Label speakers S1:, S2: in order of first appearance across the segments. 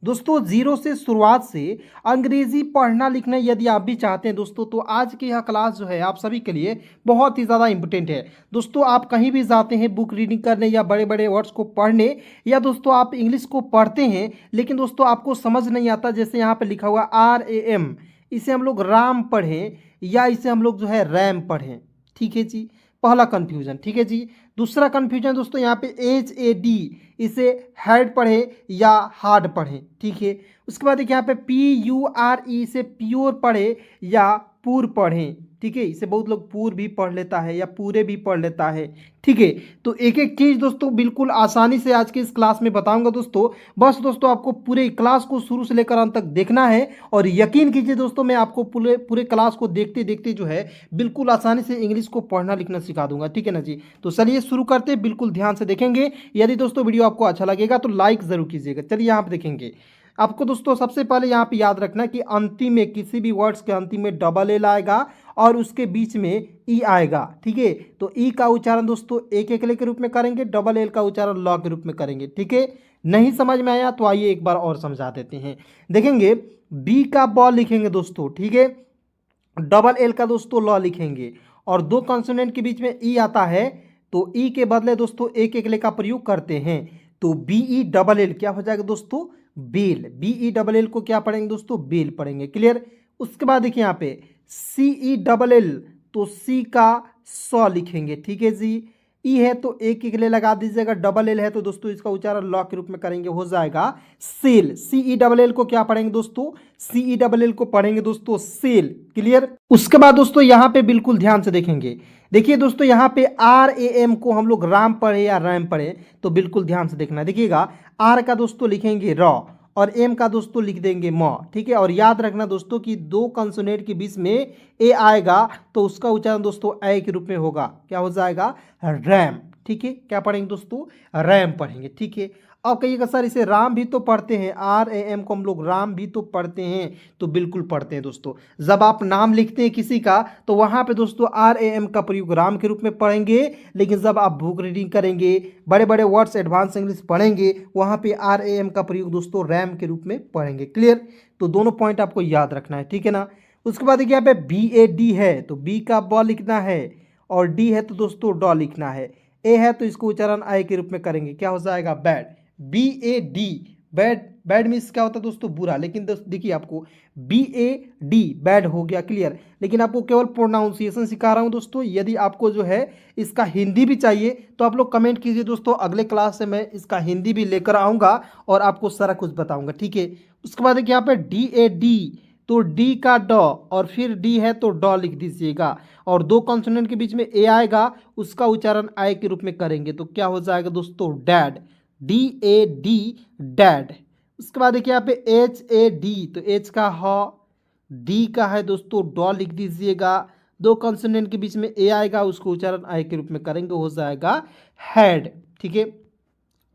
S1: दोस्तों जीरो से शुरुआत से अंग्रेजी पढ़ना लिखना यदि आप भी चाहते हैं दोस्तों, तो आज की यह क्लास जो है आप सभी के लिए बहुत ही ज़्यादा इंपॉर्टेंट है। दोस्तों आप कहीं भी जाते हैं बुक रीडिंग करने या बड़े बड़े वर्ड्स को पढ़ने, या दोस्तों आप इंग्लिश को पढ़ते हैं लेकिन दोस्तों आपको समझ नहीं आता, जैसे यहाँ पे लिखा हुआ RAM, इसे हम लोग राम पढ़ें या इसे हम लोग जो है रैम पढ़ें। ठीक है जी, पहला कन्फ्यूजन। ठीक है जी, दूसरा कन्फ्यूजन दोस्तों यहाँ पे HAD, इसे हेड पढ़ें या हार्ड पढ़ें। ठीक है, उसके बाद देखिए यहाँ पे PURE, इसे प्योर पढ़े या पूर पढ़ें। ठीक है, इसे बहुत लोग पूर भी पढ़ लेता है या पूरे भी पढ़ लेता है। ठीक है, तो एक एक चीज़ दोस्तों बिल्कुल आसानी से आज के इस क्लास में बताऊंगा दोस्तों। बस दोस्तों आपको पूरे क्लास को शुरू से लेकर अंत तक देखना है, और यकीन कीजिए दोस्तों मैं आपको पूरे पूरे क्लास को देखते देखते जो है बिल्कुल आसानी से इंग्लिश को पढ़ना लिखना सिखा दूंगा। ठीक है ना जी, तो चलिए शुरू करते हैं, बिल्कुल ध्यान से देखेंगे। यदि दोस्तों वीडियो आपको अच्छा लगेगा तो लाइक ज़रूर कीजिएगा। चलिए यहाँ पे देखेंगे, आपको दोस्तों सबसे पहले यहाँ पे याद रखना है कि अंतिम में किसी भी वर्ड्स के अंतिम में डबल एल आएगा और उसके बीच में ई आएगा। ठीक है, तो ई का उच्चारण दोस्तों एक एकले के रूप में करेंगे, डबल एल का उच्चारण ल के रूप में करेंगे। ठीक है, नहीं समझ में आया तो आइए एक बार और समझा देते हैं। देखेंगे बी का ब लिखेंगे दोस्तों। ठीक है, डबल एल का दोस्तों ल लिखेंगे, और दो कॉन्सोनेंट के बीच में ई आता है तो ई के बदले दोस्तों एक एकले का प्रयोग करते हैं। तो BE क्या हो जाएगा दोस्तों, बेल। BE को क्या पढ़ेंगे दोस्तों, बेल पढ़ेंगे। क्लियर। उसके बाद देखिए यहाँ पे CELL, तो सी का सौ लिखेंगे। ठीक है जी, ई है तो एक के लिए लगा दीजिएगा, डबल एल है तो दोस्तों इसका उच्चारण लॉ के रूप में करेंगे, हो जाएगा सेल। CELL को क्या पढ़ेंगे दोस्तों, CELL को पढ़ेंगे दोस्तों सेल। क्लियर। उसके बाद दोस्तों यहाँ पे बिल्कुल ध्यान से देखेंगे, देखिए दोस्तों यहाँ पे RAM को हम लोग राम पढ़े या रैम पढ़े, तो बिल्कुल ध्यान से देखना। देखिएगा आर का दोस्तों लिखेंगे र, और एम का दोस्तों लिख देंगे म। ठीक है, और याद रखना दोस्तों कि दो कंसोनेंट के बीच में ए आएगा तो उसका उच्चारण दोस्तों ए के रूप में होगा, क्या हो जाएगा, रैम। ठीक है, क्या पढ़ेंगे दोस्तों, रैम पढ़ेंगे। ठीक है, अब कहिएगा सर इसे राम भी तो पढ़ते हैं, RAM को हम लोग राम भी तो पढ़ते हैं, तो बिल्कुल पढ़ते हैं दोस्तों। जब आप नाम लिखते हैं किसी का तो वहां पे दोस्तों RAM का प्रयोग राम के रूप में पढ़ेंगे, लेकिन जब आप बुक रीडिंग करेंगे, बड़े बड़े वर्ड्स एडवांस इंग्लिश पढ़ेंगे, वहां पे RAM का प्रयोग दोस्तों रैम के रूप में पढ़ेंगे। क्लियर, तो दोनों पॉइंट आपको याद रखना है। ठीक है ना। उसके बाद देखिए यहाँ पे BAD है तो बी का ब लिखना है, और डी है तो दोस्तों ड लिखना है, ए है तो इसको उच्चारण आई के रूप में करेंगे, क्या हो जाएगा, bad. BAD, bad. Bad means क्या होता है दोस्तों, बुरा, लेकिन देखिए आपको BAD बैड हो गया। क्लियर, लेकिन आपको केवल प्रोनाउंसिएशन सिखा रहा हूं दोस्तों। यदि आपको जो है इसका हिंदी भी चाहिए तो आप लोग कमेंट कीजिए दोस्तों, अगले क्लास से मैं इसका हिंदी भी लेकर आऊंगा और आपको सारा कुछ बताऊंगा। ठीक है, उसके बाद देखिए यहाँ पे DAD, तो डी का ड, और फिर डी है तो ड लिख दीजिएगा, और दो कॉन्सोनेंट के बीच में ए आएगा उसका उच्चारण आई के रूप में करेंगे, तो क्या हो जाएगा दोस्तों, डैड। DAD, dad. उसके बाद देखिए यहाँ पे HAD, तो एच का ह, डी का है दोस्तों ड लिख दीजिएगा, दो कॉन्सोनेंट के बीच में ए आएगा उसको उच्चारण आई के रूप में करेंगे, हो जाएगा हैड। ठीक है,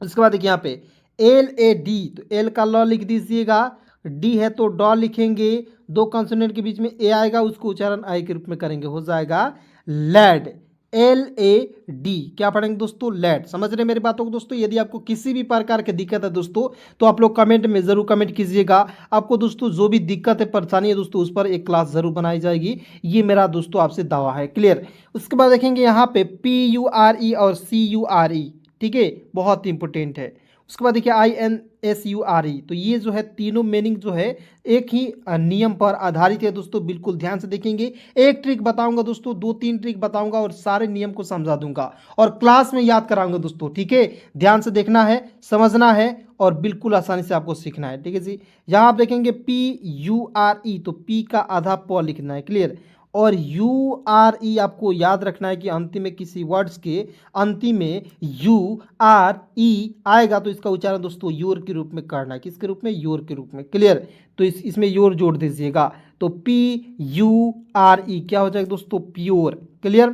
S1: उसके बाद देखिए यहाँ पे LAD, तो एल का ल लिख दीजिएगा, डी है तो ड लिखेंगे, दो कॉन्सोनेंट के बीच में ए आएगा उसको उच्चारण आई के रूप में करेंगे, हो जाएगा लैड। LAD क्या पढ़ेंगे दोस्तों, लैड। समझ रहे मेरी बातों को दोस्तों। यदि आपको किसी भी प्रकार की दिक्कत है दोस्तों तो आप लोग कमेंट में जरूर कमेंट कीजिएगा। आपको दोस्तों जो भी दिक्कत है परेशानी है दोस्तों उस पर एक क्लास जरूर बनाई जाएगी, ये मेरा दोस्तों आपसे दावा है। क्लियर। उसके बाद देखेंगे यहाँ पे PURE और CURE, ठीक है, बहुत इंपॉर्टेंट है। उसके बाद देखिए INSURE, तो ये जो है तीनों मीनिंग जो है एक ही नियम पर आधारित है दोस्तों, बिल्कुल ध्यान से देखेंगे। एक ट्रिक बताऊंगा दोस्तों, दो तीन ट्रिक बताऊंगा और सारे नियम को समझा दूंगा और क्लास में याद कराऊंगा दोस्तों। ठीक है, ध्यान से देखना है, समझना है और बिल्कुल आसानी से आपको सीखना है। ठीक है जी, यहाँ आप देखेंगे PURE, तो पी का आधा प लिखना है। क्लियर, और URE आपको याद रखना है कि अंतिम में किसी वर्ड्स के अंतिम में URE आएगा तो इसका उच्चारण दोस्तों योर के रूप में करना है, किसके रूप में, योर के रूप में। क्लियर, तो इसमें योर जोड़ दीजिएगा, तो PURE क्या हो जाएगा दोस्तों, प्योर। Clear,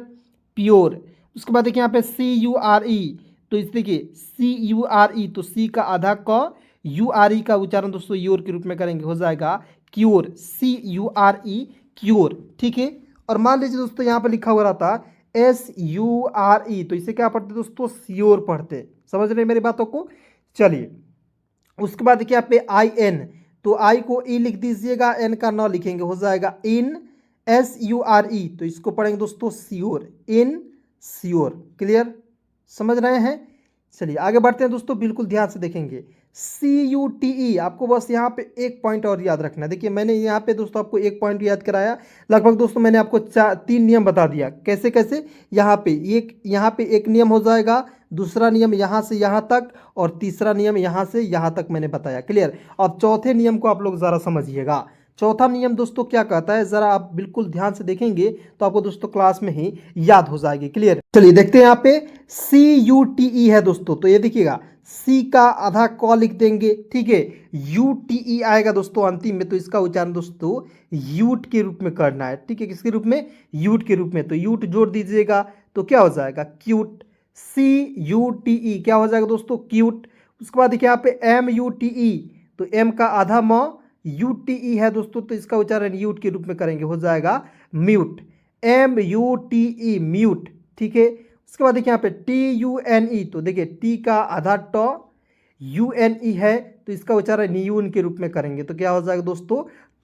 S1: pure. उसके बाद देखिए यहाँ पे CURE, तो इस देखिए CURE, तो सी का आधा क, URE का उच्चारण दोस्तों योर के रूप में करेंगे, हो जाएगा क्योर। CURE, cure. ठीक है, और मान लीजिए दोस्तों यहाँ पे लिखा हुआ रहता SURE, तो इसे क्या पढ़ते दोस्तों, श्योर पढ़ते। समझ रहे मेरी बातों को। चलिए उसके बाद देखिए यहाँ पे आई एन, तो आई को ई लिख दीजिएगा, एन का न लिखेंगे, हो जाएगा इन, एस यू आर ई, तो इसको पढ़ेंगे दोस्तों श्योर, इन श्योर। क्लियर, समझ रहे हैं। चलिए आगे बढ़ते हैं दोस्तों, बिल्कुल ध्यान से देखेंगे। CUTE, आपको बस यहाँ पे एक पॉइंट और याद रखना है। देखिए मैंने यहाँ पे दोस्तों आपको एक पॉइंट याद कराया, लगभग दोस्तों मैंने आपको 3 नियम बता दिया। कैसे कैसे, यहाँ पे एक नियम हो जाएगा, दूसरा नियम यहाँ से यहाँ तक, और तीसरा नियम यहाँ से यहाँ तक मैंने बताया। क्लियर। अब चौथे नियम को आप लोग ज़रा समझिएगा। चौथा नियम दोस्तों क्या कहता है, ज़रा आप बिल्कुल ध्यान से देखेंगे तो आपको दोस्तों क्लास में ही याद हो जाएगी। क्लियर, चलिए देखते हैं। यहाँ पे CUTE है दोस्तों, तो ये देखिएगा, सी का आधा क लिख देंगे, ठीक है। UTE आएगा दोस्तों अंतिम में, तो इसका उच्चारण दोस्तों यूट के रूप में करना है, ठीक है। किसके रूप में, यूट के रूप में, तो यूट जोड़ दीजिएगा तो क्या हो जाएगा, क्यूट। CUTE क्या हो जाएगा दोस्तों, क्यूट। उसके बाद देखिए यहाँ पे MUTE, तो एम का आधा म, UTE है दोस्तों, तो इसका उच्चारण यूट के रूप में करेंगे, हो जाएगा म्यूट, MUTE म्यूट, ठीक है। उसके बाद देखिए यहाँ पे TUNE, तो देखिए टी का आधा ट, UNE है, तो इसका उच्चारण यून के रूप में करेंगे, तो क्या हो जाएगा दोस्तों,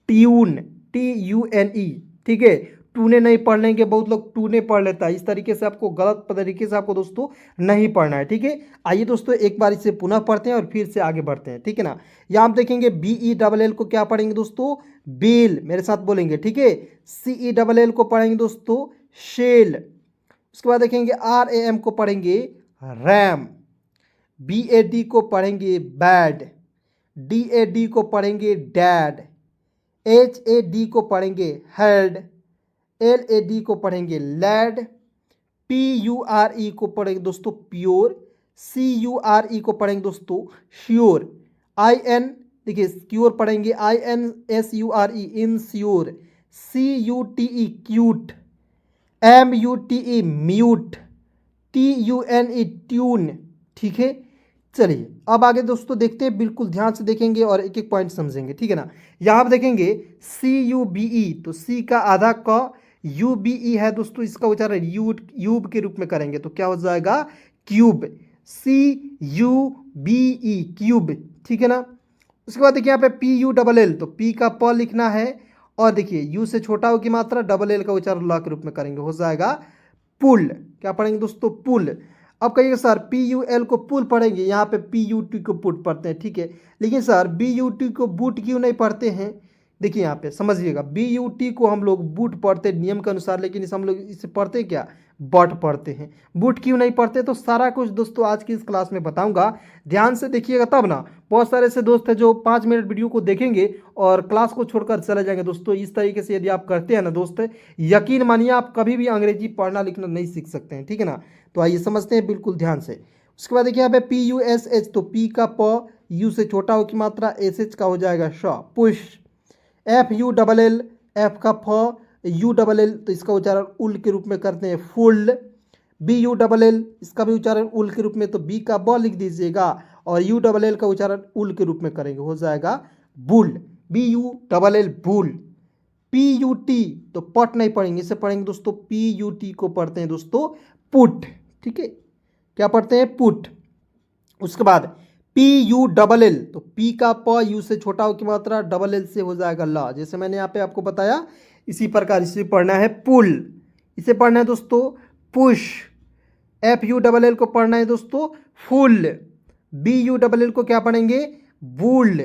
S1: ट्यून, TUNE, ठीक है। टूने नहीं पढ़ लेंगे, बहुत लोग टूने पढ़ लेता है, इस तरीके से आपको गलत तरीके से आपको दोस्तों नहीं पढ़ना है, ठीक है। आइए दोस्तों एक बार इसे पुनः पढ़ते हैं और फिर से आगे बढ़ते हैं, ठीक है ना। यहाँ आप देखेंगे BELL को क्या पढ़ेंगे दोस्तों, बेल, मेरे साथ बोलेंगे, ठीक है। CELL को पढ़ेंगे दोस्तों शेल। उसके बाद देखेंगे RAM को पढ़ेंगे रैम, BAD को पढ़ेंगे बैड, DAD को पढ़ेंगे डैड, HAD को पढ़ेंगे हेड, LAD को पढ़ेंगे लैड, PURE को पढ़ेंगे दोस्तों प्योर, CURE को पढ़ेंगे दोस्तों श्योर, IN देखिए क्योर पढ़ेंगे INSURE ensure, CUTE cute, MUTE mute, TUNE tune, ठीक है। चलिए अब आगे दोस्तों देखते हैं, बिल्कुल ध्यान से देखेंगे और एक एक पॉइंट समझेंगे, ठीक है ना। यहाँ आप देखेंगे CUBE, तो सी का आधा क, UBE है दोस्तों, इसका उच्चारण यूब के रूप में करेंगे, तो क्या हो जाएगा, क्यूब, CUBE क्यूब, ठीक है ना। उसके बाद देखिए यहाँ पे PULL, तो पी का प लिखना है, और देखिए यू से छोटा हो की मात्रा, डबल एल का उच्चारण ला के रूप में करेंगे, हो जाएगा पुल। क्या पढ़ेंगे दोस्तों, पुल। अब कहिएगा सर PUL को पुल पढ़ेंगे, यहाँ पे PUT को पुट पढ़ते हैं, ठीक है। लेकिन सर BUT को बूट क्यों नहीं पढ़ते हैं, देखिए यहाँ पे समझिएगा, BUT को हम लोग बूट पढ़ते नियम के अनुसार, लेकिन इसे हम लोग इसे पढ़ते क्या, बट पढ़ते हैं, बूट क्यों नहीं पढ़ते, तो सारा कुछ दोस्तों आज की इस क्लास में बताऊंगा, ध्यान से देखिएगा तब ना। बहुत सारे ऐसे दोस्त हैं जो 5 मिनट वीडियो को देखेंगे और क्लास को छोड़कर चले जाएंगे दोस्तों। इस तरीके से यदि आप करते हैं ना दोस्त, यकीन मानिए आप कभी भी अंग्रेजी पढ़ना लिखना नहीं सीख सकते हैं, ठीक है ना। तो आइए समझते हैं बिल्कुल ध्यान से। उसके बाद देखिए यहाँ पे PUSH, तो पी का प, यू से छोटा हो की मात्रा, SH का हो जाएगा श, पुश। FULL, एफ का फ, ULL, तो इसका उच्चारण उल के रूप में करते हैं, फुल। BULL, इसका भी उच्चारण उल के रूप में, तो बी का ब लिख दीजिएगा, और ULL का उच्चारण उल के रूप में करेंगे, हो जाएगा बुल, BULL बुल। PUT, तो पट नहीं पढ़ेंगे, इसे पढ़ेंगे दोस्तों PUT को पढ़ते हैं दोस्तों पुट, ठीक है। क्या पढ़ते हैं, पुट। उसके बाद PULL, तो पी का प, यू से छोटा हो की मात्रा, डबल एल से हो जाएगा ला, जैसे मैंने यहाँ पे आपको बताया इसी प्रकार इसे पढ़ना है पुल, इसे पढ़ना है दोस्तों पुश। FULL को पढ़ना है दोस्तों फुल। BULL को क्या पढ़ेंगे, बुल।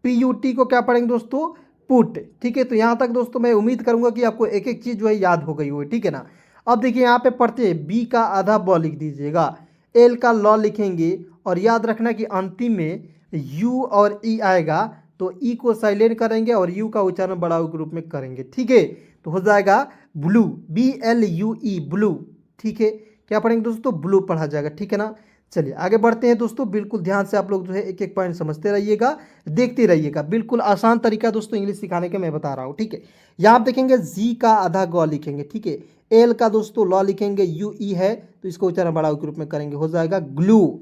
S1: PUT को क्या पढ़ेंगे दोस्तों, पुट, ठीक है। तो यहाँ तक दोस्तों मैं उम्मीद करूंगा कि आपको एक एक चीज़ जो है याद हो गई हो, ठीक है ना। अब देखिए यहाँ पे पढ़ते हैं, बी का आधा ब लिख दीजिएगा, एल का लॉ लिखेंगे, और याद रखना कि अंतिम में यू और ई आएगा, तो ई को साइलेंट करेंगे और यू का उच्चारण बड़ा के रूप में करेंगे, ठीक है। तो हो जाएगा ब्लू, BLUE ब्लू, ठीक है। क्या पढ़ेंगे दोस्तों, ब्लू पढ़ा जाएगा, ठीक है ना। चलिए आगे बढ़ते हैं दोस्तों, बिल्कुल ध्यान से आप लोग जो है एक एक पॉइंट समझते रहिएगा, देखते रहिएगा, बिल्कुल आसान तरीका दोस्तों इंग्लिश सिखाने का मैं बता रहा हूँ, ठीक है। यहाँ आप देखेंगे जी का आधा ग लिखेंगे, ठीक है। एल का दोस्तों लॉ लिखेंगे, UE है, तो इसको उच्चारण बड़ा के रूप में करेंगे, हो जाएगा ग्लू,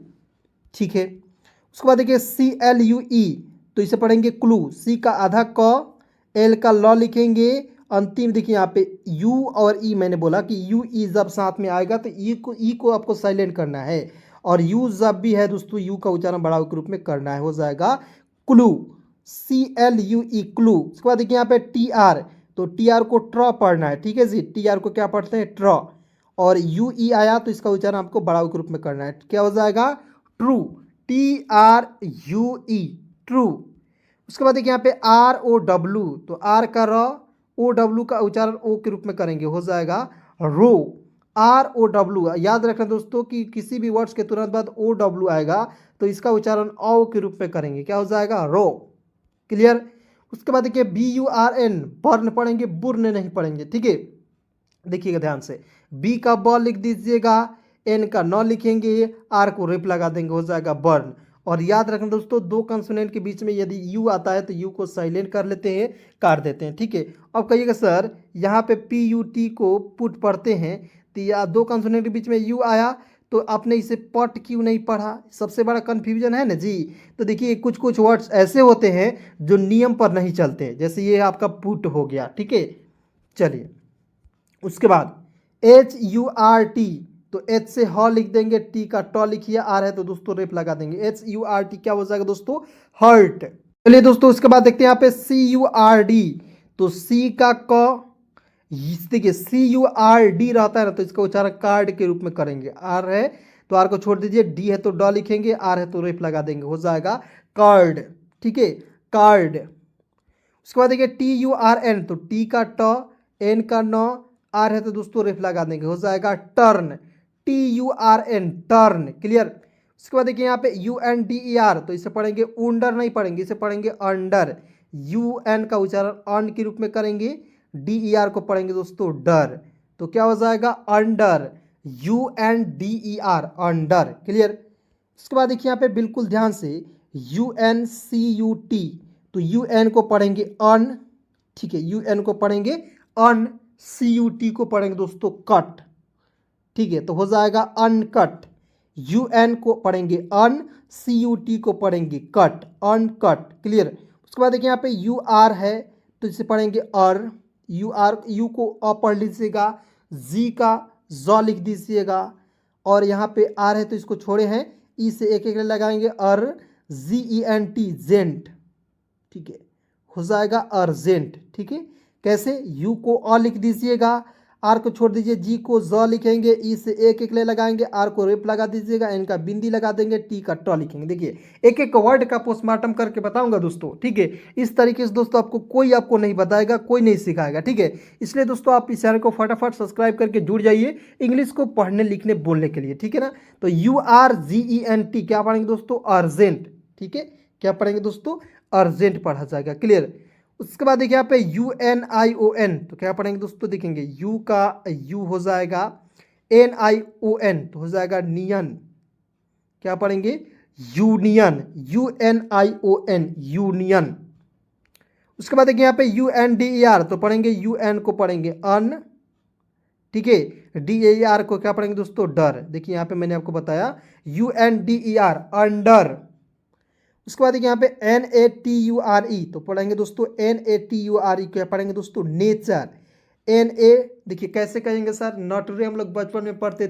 S1: ठीक है। उसके बाद देखिए CLUE, तो इसे पढ़ेंगे क्लू, सी का आधा क, एल का लॉ लिखेंगे, अंतिम देखिए यहाँ पे यू और ई, मैंने बोला कि यू ई जब साथ में आएगा तो ई को आपको साइलेंट करना है, और यू जब भी है दोस्तों यू का उच्चारण बड़ा के रूप में करना है, हो जाएगा क्लू, CLUE क्लू। उसके बाद देखिए यहाँ पे TR, तो TR को ट्र पढ़ना है, ठीक है जी, TR को क्या पढ़ते हैं ट्र, और UE आया तो इसका उच्चारण आपको बड़ा के रूप में करना है, क्या हो जाएगा ट्रू, TRUE ट्रू। उसके बाद देखिए यहाँ पे ROW, तो R का र, OW का उच्चारण O के रूप में करेंगे, हो जाएगा रो, ROW। याद रखना दोस्तों कि किसी भी वर्ड्स के तुरंत बाद OW आएगा तो इसका उच्चारण औ के रूप में करेंगे, क्या हो जाएगा रो, क्लियर। उसके बाद देखिए BURN, बर्न पढ़ेंगे, बुर्न नहीं पढ़ेंगे, ठीक है, देखिएगा ध्यान से, बी का ब लिख दीजिएगा, एन का न लिखेंगे, आर को रेप लगा देंगे, हो जाएगा बर्न। और याद रखना दोस्तों दो कंसोनेंट के बीच में यदि यू आता है तो यू को साइलेंट कर लेते हैं, काट देते हैं, ठीक है। अब कहिएगा सर यहाँ पे PUT को पुट पढ़ते हैं तो या दो कंसोनेंट के बीच में यू आया तो आपने इसे पट क्यों नहीं पढ़ा, सबसे बड़ा कन्फ्यूजन है ना जी। तो देखिए कुछ कुछ वर्ड्स ऐसे होते हैं जो नियम पर नहीं चलते, जैसे ये आपका पुट हो गया, ठीक है। चलिए उसके बाद HURT, तो H से ह लिख देंगे, T का ट लिखिए, आर है तो दोस्तों रेप लगा देंगे, HURT क्या हो जाएगा दोस्तों हर्ट। चलिए दोस्तों उसके बाद देखते हैं यहाँ पे CURD, तो C का क, देखिए CURD रहता है ना तो इसका उच्चारण कार्ड के रूप में करेंगे, आर है तो आर को छोड़ दीजिए, डी है तो ड लिखेंगे, आर है तो रेप लगा देंगे, हो जाएगा कार्ड, ठीक है कार्ड। उसके बाद देखिए TURN, तो टी का ट, एन का न, आर है तो दोस्तों रेफ लगा देंगे, हो जाएगा टर्न, TURN टर्न, क्लियर। उसके बाद देखिए यहाँ पे UNDER, तो इसे पढ़ेंगे उंडर नहीं पढ़ेंगे, इसे पढ़ेंगे अंडर, UN का उच्चारण अन के रूप में करेंगे, DER को पढ़ेंगे दोस्तों डर, तो क्या हो जाएगा अंडर, UNDER अंडर, क्लियर। उसके बाद देखिए यहाँ पे बिल्कुल ध्यान से UNCUT, तो UN को पढ़ेंगे अन, ठीक है, UN को पढ़ेंगे अन, CUT को पढ़ेंगे दोस्तों कट, ठीक है, तो हो जाएगा अनकट। UN को पढ़ेंगे अन, CUT को पढ़ेंगे कट, अनकट, क्लियर। उसके बाद देखिए यहाँ पे UR है तो इसे पढ़ेंगे अर, यू को अ पढ़ लीजिएगा, जी का ज लिख दीजिएगा, और यहाँ पे आर है तो इसको छोड़े हैं, ई से एक एक लगाएंगे अर, ZENT जेंट, ठीक है, हो जाएगा अर्जेंट, ठीक है। कैसे, यू को अ लिख दीजिएगा, आर को छोड़ दीजिए, जी को ज लिखेंगे, ई से एक एक ले लगाएंगे, आर को रेप लगा दीजिएगा, एन का बिंदी लगा देंगे, टी का ट लिखेंगे। देखिए एक एक वर्ड का पोस्टमार्टम करके बताऊंगा दोस्तों, ठीक है। इस तरीके से दोस्तों आपको नहीं बताएगा, कोई नहीं सिखाएगा, ठीक है। इसलिए दोस्तों आप इस चैनल को फटाफट सब्सक्राइब करके जुड़ जाइए इंग्लिश को पढ़ने लिखने बोलने के लिए, ठीक है ना। तो URGENT क्या पढ़ेंगे दोस्तों अर्जेंट, ठीक है, क्या पढ़ेंगे दोस्तों अर्जेंट पढ़ा जाएगा, क्लियर। उसके बाद देखिए यहाँ पे UNION, तो क्या पढ़ेंगे दोस्तों, देखेंगे यू का यू हो जाएगा, NION तो हो जाएगा नियन, क्या पढ़ेंगे यूनियन, UNION यूनियन। उसके बाद देखिए यहाँ पे UNDER, तो पढ़ेंगे UN को पढ़ेंगे अन, ठीक है, DER को क्या पढ़ेंगे दोस्तों डर। देखिए यहाँ पे मैंने आपको बताया UNDER अंडर। उसके बाद देखिए यहाँ पे NATURE, तो पढ़ेंगे दोस्तों NATURE, क्या पढ़ेंगे दोस्तों नेचर, NA, देखिए कैसे कहेंगे सर, नटरे हम लोग बचपन में पढ़ते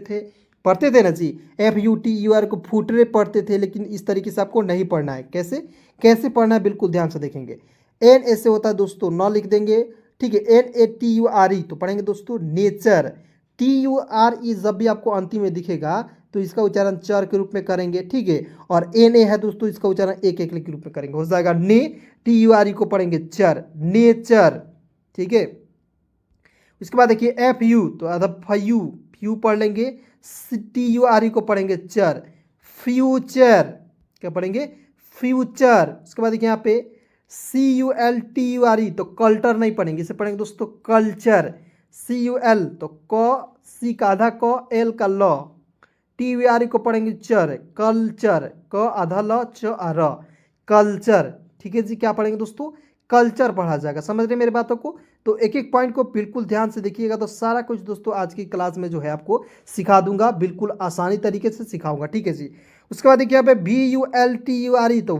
S1: थे ना जी, FUTUR को फुटरे पढ़ते थे, लेकिन इस तरीके से आपको नहीं पढ़ना है। कैसे पढ़ना है बिल्कुल ध्यान से देखेंगे, N ऐसे होता है दोस्तों न लिख देंगे, ठीक है, NATURE तो पढ़ेंगे दोस्तों नेचर, TURE जब भी आपको अंतिम में दिखेगा तो इसका उच्चारण चर के रूप में करेंगे, ठीक है। और NA है दोस्तों इसका उच्चारण एक एक के रूप में करेंगे, हो जाएगा ने, TURE को पढ़ेंगे चर, नेचर, ठीक है। उसके बाद देखिए FU, तो अदब फ्यू पढ़ लेंगे, TURE को पढ़ेंगे चर, फ्यूचर, क्या पढ़ेंगे फ्यूचर। उसके बाद देखिए यहाँ पे CULTURE, तो कल्टर नहीं पढ़ेंगे, इसे पढ़ेंगे दोस्तों कल्चर, CUL तो क, सी का आधा क, एल का ल, TURE को पढ़ेंगे चर, कल्चर, क आधा ल च आ र, कल्चर, ठीक है जी, क्या पढ़ेंगे दोस्तों कल्चर पढ़ा जाएगा। समझ रहे मेरी बातों को, तो एक एक पॉइंट को बिल्कुल ध्यान से देखिएगा, तो सारा कुछ दोस्तों आज की क्लास में जो है आपको सिखा दूंगा, बिल्कुल आसानी तरीके से सिखाऊंगा, ठीक है जी। उसके बाद देखिए यहाँ पे VULTURE, तो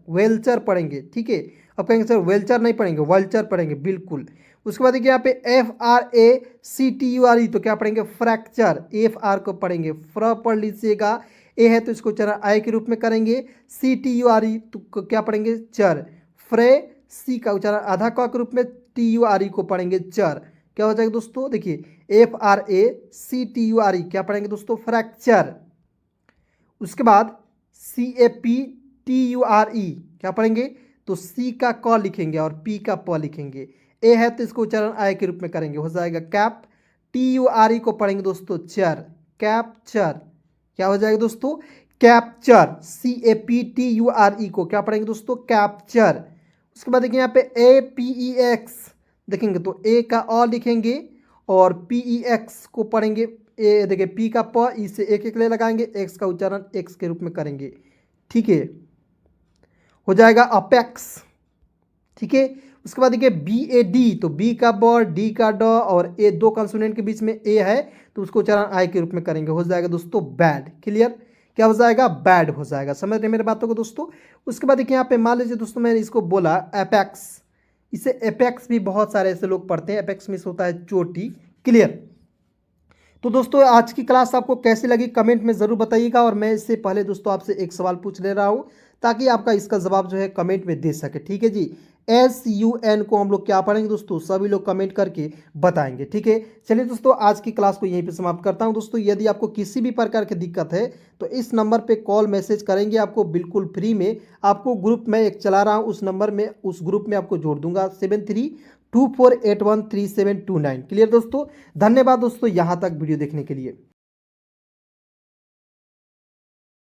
S1: वेल्चर पढ़ेंगे, ठीक है। अब कहेंगे सर वेल्चर नहीं पढ़ेंगे, वल्चर पढ़ेंगे, बिल्कुल। उसके बाद देखिए यहाँ पे FRACTURE, तो क्या पढ़ेंगे फ्रैक्चर, FR को पढ़ेंगे फ्र पढ़ लीजिएगा, ए है तो इसको उच्चारण आय के रूप में करेंगे। CTURE तो क्या पढ़ेंगे चर। फ्रे सी का उच्चारण आधा क के रूप में, TURE को पढ़ेंगे चर। क्या हो जाएगा दोस्तों, देखिए FRACTURE क्या पढ़ेंगे दोस्तों, फ्रैक्चर। उसके बाद CAPTURE क्या पढ़ेंगे, तो सी का क लिखेंगे और पी का प लिखेंगे। ए है तो इसको उच्चारण आय के रूप में करेंगे, हो जाएगा कैप। TURE को पढ़ेंगे दोस्तों चर, कैप्चर। क्या हो जाएगा दोस्तों, कैप्चर। CAPTURE को क्या पढ़ेंगे दोस्तों, कैप्चर। उसके बाद देखिए यहाँ पे APEX देखेंगे तो ए का अ लिखेंगे और PEX को पढ़ेंगे। ए देखिए पी का प, ई से एक एक ले लगाएंगे, एक्स का उच्चारण एक्स के रूप में करेंगे। ठीक है, हो जाएगा अपेक्स। ठीक है, उसके बाद देखिए BAD तो बी का ब, डी का ड और ए दो कंसोनेंट के बीच में ए है तो उसको उच्चारण आई के रूप में करेंगे, हो जाएगा दोस्तों बैड। क्लियर, क्या हो जाएगा, बैड हो जाएगा। समझ रहे मेरे बातों को दोस्तों। उसके बाद देखिए यहाँ पे मान लीजिए दोस्तों मैंने इसको बोला एपेक्स, इसे एपेक्स भी बहुत सारे ऐसे लोग पढ़ते हैं, एपेक्स मिस होता है चोटी। क्लियर, तो दोस्तों आज की क्लास आपको कैसी लगी कमेंट में ज़रूर बताइएगा। और मैं इससे पहले दोस्तों आपसे एक सवाल पूछ ले रहा हूँ ताकि आपका इसका जवाब जो है कमेंट में दे सके। ठीक है जी, SUN को हम लोग क्या पढ़ेंगे दोस्तों, सभी लोग कमेंट करके बताएंगे। ठीक है, चलिए दोस्तों आज की क्लास को यहीं पे समाप्त करता हूं। दोस्तों यदि आपको किसी भी प्रकार की दिक्कत है तो इस नंबर पे कॉल मैसेज करेंगे, आपको बिल्कुल फ्री में। आपको ग्रुप में एक चला रहा हूँ, उस नंबर में उस ग्रुप में आपको जोड़ दूंगा 7324813729। क्लियर दोस्तों, धन्यवाद दोस्तों यहाँ तक वीडियो देखने के लिए।